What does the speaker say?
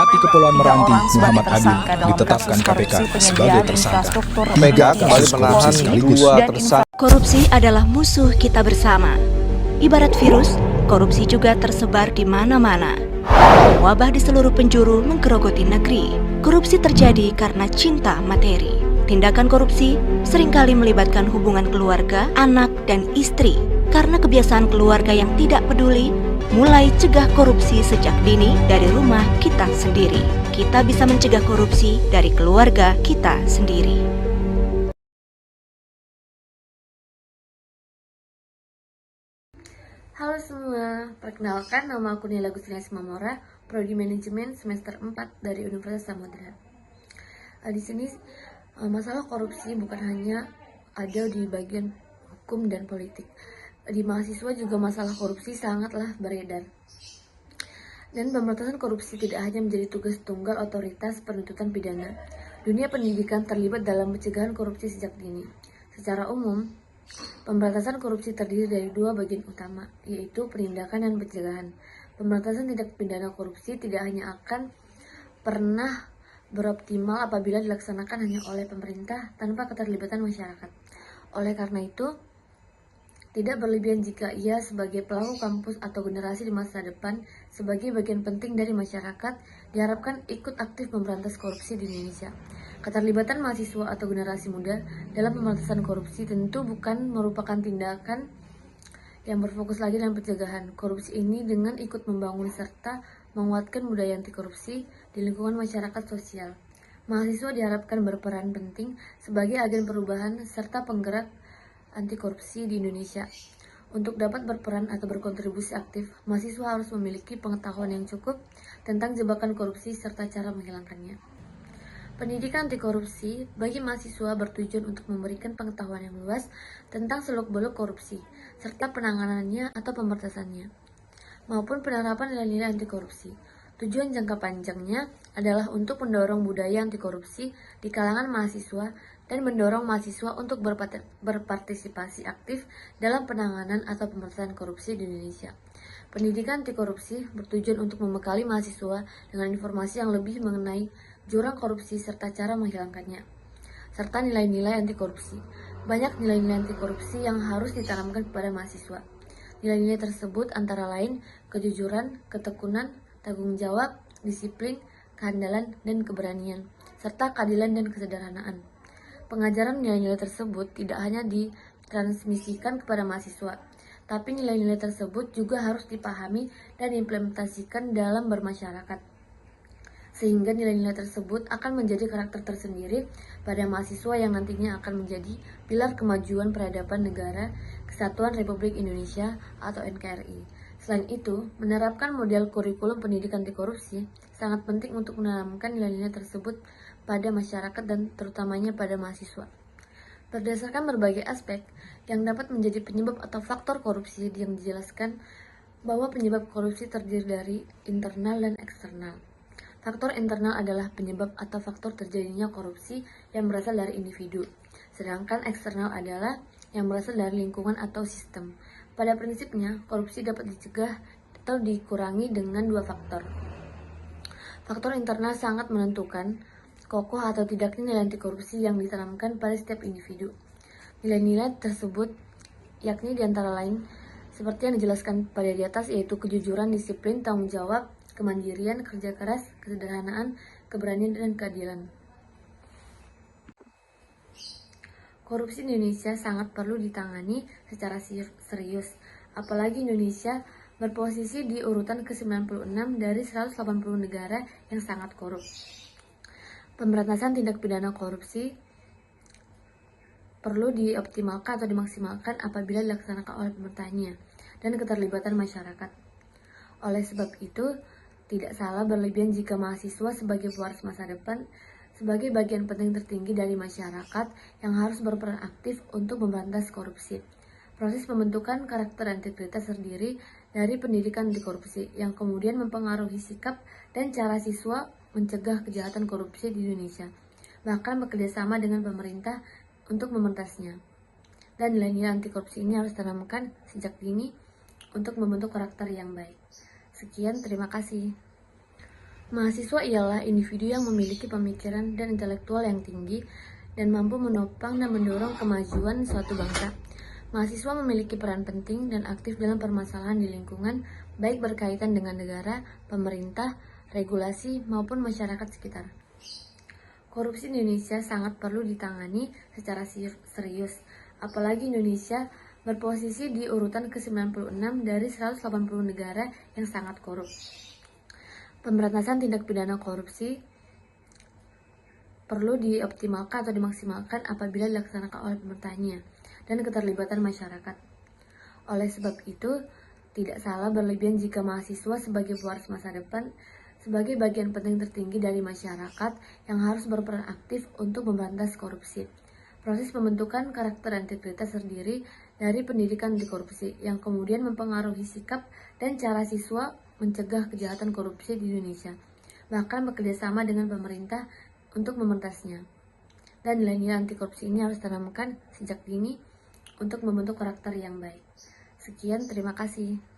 Bupati Kepulauan Meranti Muhammad Adil ditetapkan KPK sebagai tersangka. Mega kembali menahan dua tersangka. Korupsi adalah musuh kita bersama. Ibarat virus, korupsi juga tersebar di mana-mana. Wabah di seluruh penjuru menggerogoti negeri. Korupsi terjadi karena cinta materi. Tindakan korupsi seringkali melibatkan hubungan keluarga, anak, dan istri. Karena kebiasaan keluarga yang tidak peduli, mulai cegah korupsi sejak dini dari rumah kita sendiri. Kita bisa mencegah korupsi dari keluarga kita sendiri. Halo semua, perkenalkan nama aku Nila Gustina Simamora, Prodi Manajemen semester 4 dari Universitas Samudra. Di sini masalah korupsi bukan hanya ada di bagian hukum dan politik. Di mahasiswa juga masalah korupsi sangatlah beredar. Dan pemberantasan korupsi tidak hanya menjadi tugas tunggal otoritas penuntutan pidana. Dunia pendidikan terlibat dalam pencegahan korupsi sejak dini. Secara umum, pemberantasan korupsi terdiri dari dua bagian utama, yaitu penindakan dan pencegahan. Pemberantasan tindak pidana korupsi tidak hanya akan pernah beroptimal apabila dilaksanakan hanya oleh pemerintah tanpa keterlibatan masyarakat. Oleh karena itu, tidak berlebihan jika ia sebagai pelaku kampus atau generasi di masa depan sebagai bagian penting dari masyarakat diharapkan ikut aktif memberantas korupsi di Indonesia. Keterlibatan mahasiswa atau generasi muda dalam pemberantasan korupsi tentu bukan merupakan tindakan yang berfokus lagi dalam pencegahan korupsi ini dengan ikut membangun serta menguatkan budaya anti korupsi di lingkungan masyarakat sosial. Mahasiswa diharapkan berperan penting sebagai agen perubahan serta penggerak anti korupsi di Indonesia. Untuk dapat berperan atau berkontribusi aktif, mahasiswa harus memiliki pengetahuan yang cukup tentang jebakan korupsi serta cara menghilangkannya. Pendidikan anti korupsi bagi mahasiswa bertujuan untuk memberikan pengetahuan yang luas tentang seluk-beluk korupsi, serta penanganannya atau pemberantasannya, maupun penerapan nilai-nilai anti korupsi. Tujuan jangka panjangnya adalah untuk mendorong budaya anti korupsi di kalangan mahasiswa dan mendorong mahasiswa untuk berpartisipasi aktif dalam penanganan atau pemberantasan korupsi di Indonesia. Pendidikan anti korupsi bertujuan untuk membekali mahasiswa dengan informasi yang lebih mengenai jurang korupsi serta cara menghilangkannya, serta nilai-nilai anti korupsi. Banyak nilai-nilai anti korupsi yang harus ditanamkan kepada mahasiswa. Nilai-nilai tersebut antara lain kejujuran, ketekunan, tanggung jawab, disiplin, kehandalan, dan keberanian, serta keadilan dan kesederhanaan. Pengajaran nilai-nilai tersebut tidak hanya ditransmisikan kepada mahasiswa, tapi nilai-nilai tersebut juga harus dipahami dan diimplementasikan dalam bermasyarakat. Sehingga nilai-nilai tersebut akan menjadi karakter tersendiri pada mahasiswa yang nantinya akan menjadi pilar kemajuan peradaban negara Kesatuan Republik Indonesia atau NKRI. Selain itu, menerapkan model kurikulum pendidikan anti korupsi sangat penting untuk menanamkan nilai-nilai tersebut pada masyarakat dan terutamanya pada mahasiswa. Berdasarkan berbagai aspek yang dapat menjadi penyebab atau faktor korupsi yang dijelaskan bahwa penyebab korupsi terdiri dari internal dan eksternal. Faktor internal adalah penyebab atau faktor terjadinya korupsi yang berasal dari individu, sedangkan eksternal adalah yang berasal dari lingkungan atau sistem. Pada prinsipnya, korupsi dapat dicegah atau dikurangi dengan dua faktor. Faktor internal sangat menentukan kokoh atau tidaknya nilai anti korupsi yang ditanamkan pada setiap individu. Nilai-nilai tersebut yakni diantara lain seperti yang dijelaskan pada di atas, yaitu kejujuran, disiplin, tanggung jawab, kemandirian, kerja keras, kesederhanaan, keberanian, dan keadilan. Korupsi di Indonesia sangat perlu ditangani secara serius, apalagi Indonesia berposisi di urutan ke-96 dari 180 negara yang sangat korup. Pemberantasan tindak pidana korupsi perlu dioptimalkan atau dimaksimalkan apabila dilaksanakan oleh pemerintahnya dan keterlibatan masyarakat. Oleh sebab itu, tidak salah berlebihan jika mahasiswa sebagai pewaris masa depan sebagai bagian penting tertinggi dari masyarakat yang harus berperan aktif untuk memberantas korupsi. Proses pembentukan karakter dan integritas terdiri dari pendidikan anti korupsi yang kemudian mempengaruhi sikap dan cara siswa mencegah kejahatan korupsi di Indonesia, bahkan bekerjasama dengan pemerintah untuk memberantasnya. Dan nilai-nilai anti korupsi ini harus ditanamkan sejak dini untuk membentuk karakter yang baik. Sekian, terima kasih. Mahasiswa ialah individu yang memiliki pemikiran dan intelektual yang tinggi dan mampu menopang dan mendorong kemajuan suatu bangsa. Mahasiswa memiliki peran penting dan aktif dalam permasalahan di lingkungan, baik berkaitan dengan negara, pemerintah, regulasi, maupun masyarakat sekitar. Korupsi di Indonesia sangat perlu ditangani secara serius, apalagi Indonesia berposisi di urutan ke-96 dari 180 negara yang sangat korup. Pemberantasan tindak pidana korupsi perlu dioptimalkan atau dimaksimalkan apabila dilaksanakan oleh pemerintahnya dan keterlibatan masyarakat. Oleh sebab itu, tidak salah berlebihan jika mahasiswa sebagai pewaris masa depan, sebagai bagian penting tertinggi dari masyarakat yang harus berperan aktif untuk memberantas korupsi. Proses pembentukan karakter dan integritas terdiri dari pendidikan anti korupsi yang kemudian mempengaruhi sikap dan cara siswa mencegah kejahatan korupsi di Indonesia, bahkan bekerjasama dengan pemerintah untuk memberantasnya. Dan nilai-nilai anti korupsi ini harus ditanamkan sejak dini untuk membentuk karakter yang baik. Sekian, terima kasih.